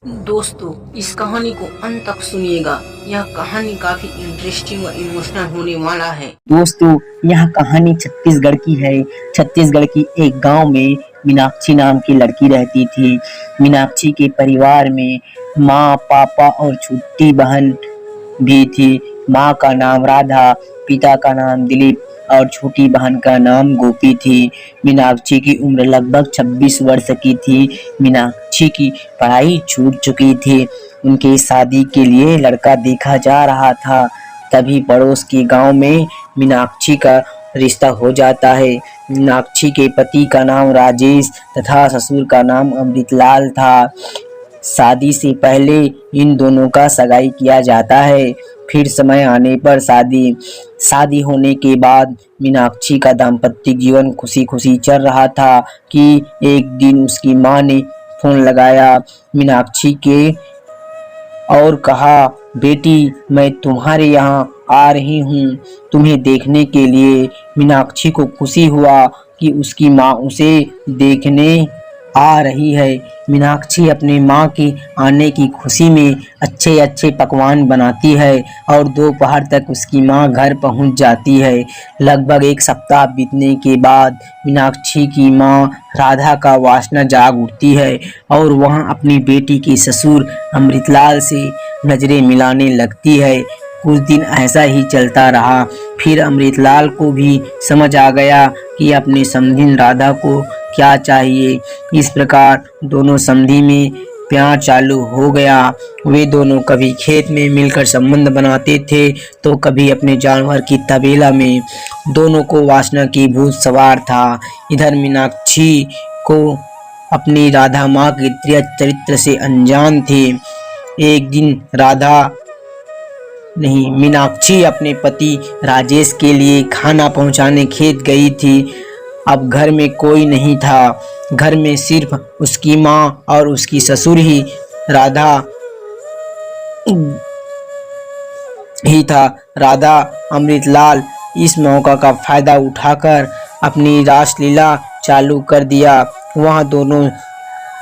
दोस्तों, इस कहानी को अंत तक सुनिएगा। यह कहानी काफी इंटरेस्टिंग और इमोशनल होने वाला है। दोस्तों, यह कहानी छत्तीसगढ़ की है। छत्तीसगढ़ की एक गांव में मीनाक्षी नाम की लड़की रहती थी। मीनाक्षी के परिवार में माँ, पापा और छोटी बहन भी थी। माँ का नाम राधा, पिता का नाम दिलीप और छोटी बहन का नाम गोपी थी। मीनाक्षी की उम्र लगभग 26 वर्ष की थी। मीनाक्षी की पढ़ाई छूट चुकी थी। उनकी शादी के लिए लड़का देखा जा रहा था। तभी पड़ोस के गांव में मीनाक्षी का रिश्ता हो जाता है। मीनाक्षी के पति का नाम राजेश तथा ससुर का नाम अमृतलाल था। शादी से पहले इन दोनों का सगाई किया जाता है। फिर समय आने पर शादी होने के बाद मीनाक्षी का दाम्पत्य जीवन खुशी खुशी चल रहा था कि एक दिन उसकी माँ ने फोन लगाया मीनाक्षी के और कहा, बेटी मैं तुम्हारे यहाँ आ रही हूँ तुम्हें देखने के लिए। मीनाक्षी को खुशी हुआ कि उसकी माँ उसे देखने आ रही है। मीनाक्षी अपने माँ के आने की खुशी में अच्छे अच्छे पकवान बनाती है और दोपहर तक उसकी माँ घर पहुँच जाती है। लगभग एक सप्ताह बीतने के बाद मीनाक्षी की माँ राधा का वासना जाग उठती है और वह अपनी बेटी के ससुर अमृतलाल से नजरें मिलाने लगती है। कुछ दिन ऐसा ही चलता रहा। फिर अमृतलाल को भी समझ आ गया कि अपने समधिन राधा को क्या चाहिए। इस प्रकार दोनों समधी में प्यार चालू हो गया। वे दोनों कभी खेत में मिलकर संबंध बनाते थे तो कभी अपने जानवर की तबेला में। दोनों को वासना की भूत सवार था। इधर मीनाक्षी को अपनी राधा माँ के चरित्र से अनजान थे। एक दिन मीनाक्षी अपने पति राजेश के लिए खाना पहुंचाने खेत गई थी। अब घर में कोई नहीं था। घर में सिर्फ उसकी माँ और उसकी ससुर ही था। राधा अमृतलाल इस मौका का फायदा उठाकर अपनी रासलीला चालू कर दिया। वह दोनों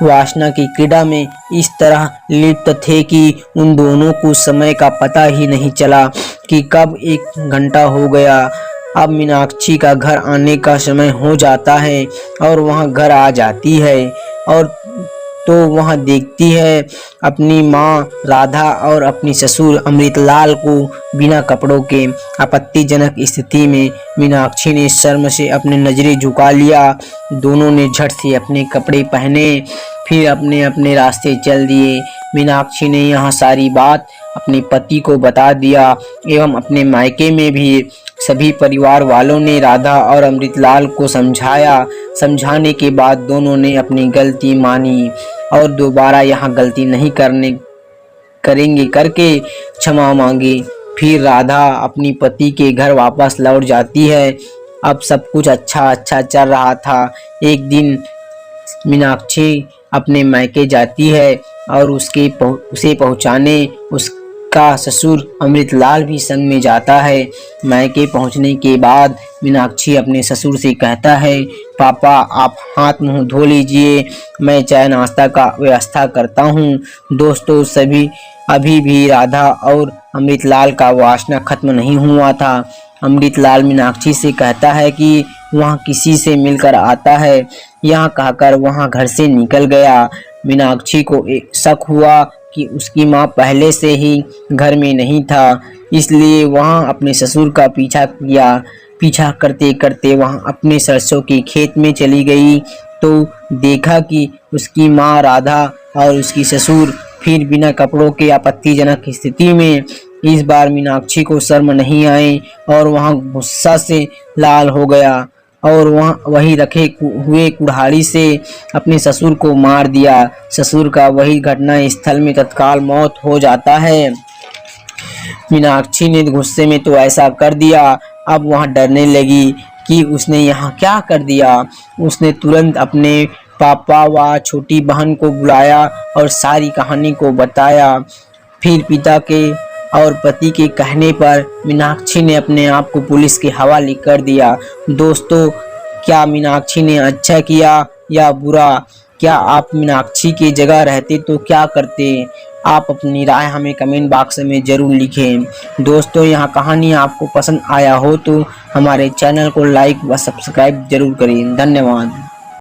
वासना की क्रीड़ा में इस तरह लिप्त थे कि उन दोनों को समय का पता ही नहीं चला कि कब 1 घंटा हो गया। अब मीनाक्षी का घर आने का समय हो जाता है और वह घर आ जाती है और तो वह देखती है अपनी माँ राधा और अपनी ससुर अमृतलाल को बिना कपड़ों के। आपत्तिजनक स्थिति में मीनाक्षी ने शर्म से अपनी नजरें झुका लिया। दोनों ने झट से अपने कपड़े पहने फिर अपने अपने रास्ते चल दिए। मीनाक्षी ने यह सारी बात अपने पति को बता दिया एवं अपने मायके में भी सभी परिवार वालों ने राधा और अमृतलाल को समझाया। समझाने के बाद दोनों ने अपनी गलती मानी और दोबारा यहाँ गलती नहीं करेंगे करके क्षमा मांगी। फिर राधा अपनी पति के घर वापस लौट जाती है। अब सब कुछ अच्छा चल रहा था। एक दिन मीनाक्षी अपने मायके जाती है और उसे पहुंचाने उसका ससुर अमृतलाल भी संग में जाता है। मायके पहुंचने के बाद मीनाक्षी अपने ससुर से कहता है, पापा आप हाथ मुंह धो लीजिए, मैं चाय नाश्ता का व्यवस्था करता हूँ। दोस्तों, अभी भी राधा और अमृतलाल का वासना खत्म नहीं हुआ था। अमृतलाल मीनाक्षी से कहता है कि वह किसी से मिलकर आता है। यह कहकर वह घर से निकल गया। मीनाक्षी को एक शक हुआ कि उसकी माँ पहले से ही घर में नहीं था, इसलिए वह अपने ससुर का पीछा किया। पीछा करते करते वह अपने सरसों के खेत में चली गई तो देखा कि उसकी माँ राधा और उसकी ससुर फिर बिना कपड़ों के आपत्तिजनक स्थिति में। इस बार मीनाक्षी को शर्म नहीं आई और वह गुस्सा से लाल हो गया और वह वही रखे हुए कुल्हाड़ी से अपने ससुर को मार दिया। ससुर का वही घटना स्थल में तत्काल मौत हो जाता है। मीनाक्षी ने गुस्से में तो ऐसा कर दिया, अब वह डरने लगी कि उसने यहाँ क्या कर दिया। उसने तुरंत अपने पापा व छोटी बहन को बुलाया और सारी कहानी को बताया। फिर पिता के और पति के कहने पर मीनाक्षी ने अपने आप को पुलिस के हवाले कर दिया। दोस्तों, क्या मीनाक्षी ने अच्छा किया या बुरा? क्या आप मीनाक्षी की जगह रहते तो क्या करते? आप अपनी राय हमें कमेंट बॉक्स में ज़रूर लिखें। दोस्तों, यह कहानी आपको पसंद आया हो तो हमारे चैनल को लाइक व सब्सक्राइब जरूर करें। धन्यवाद।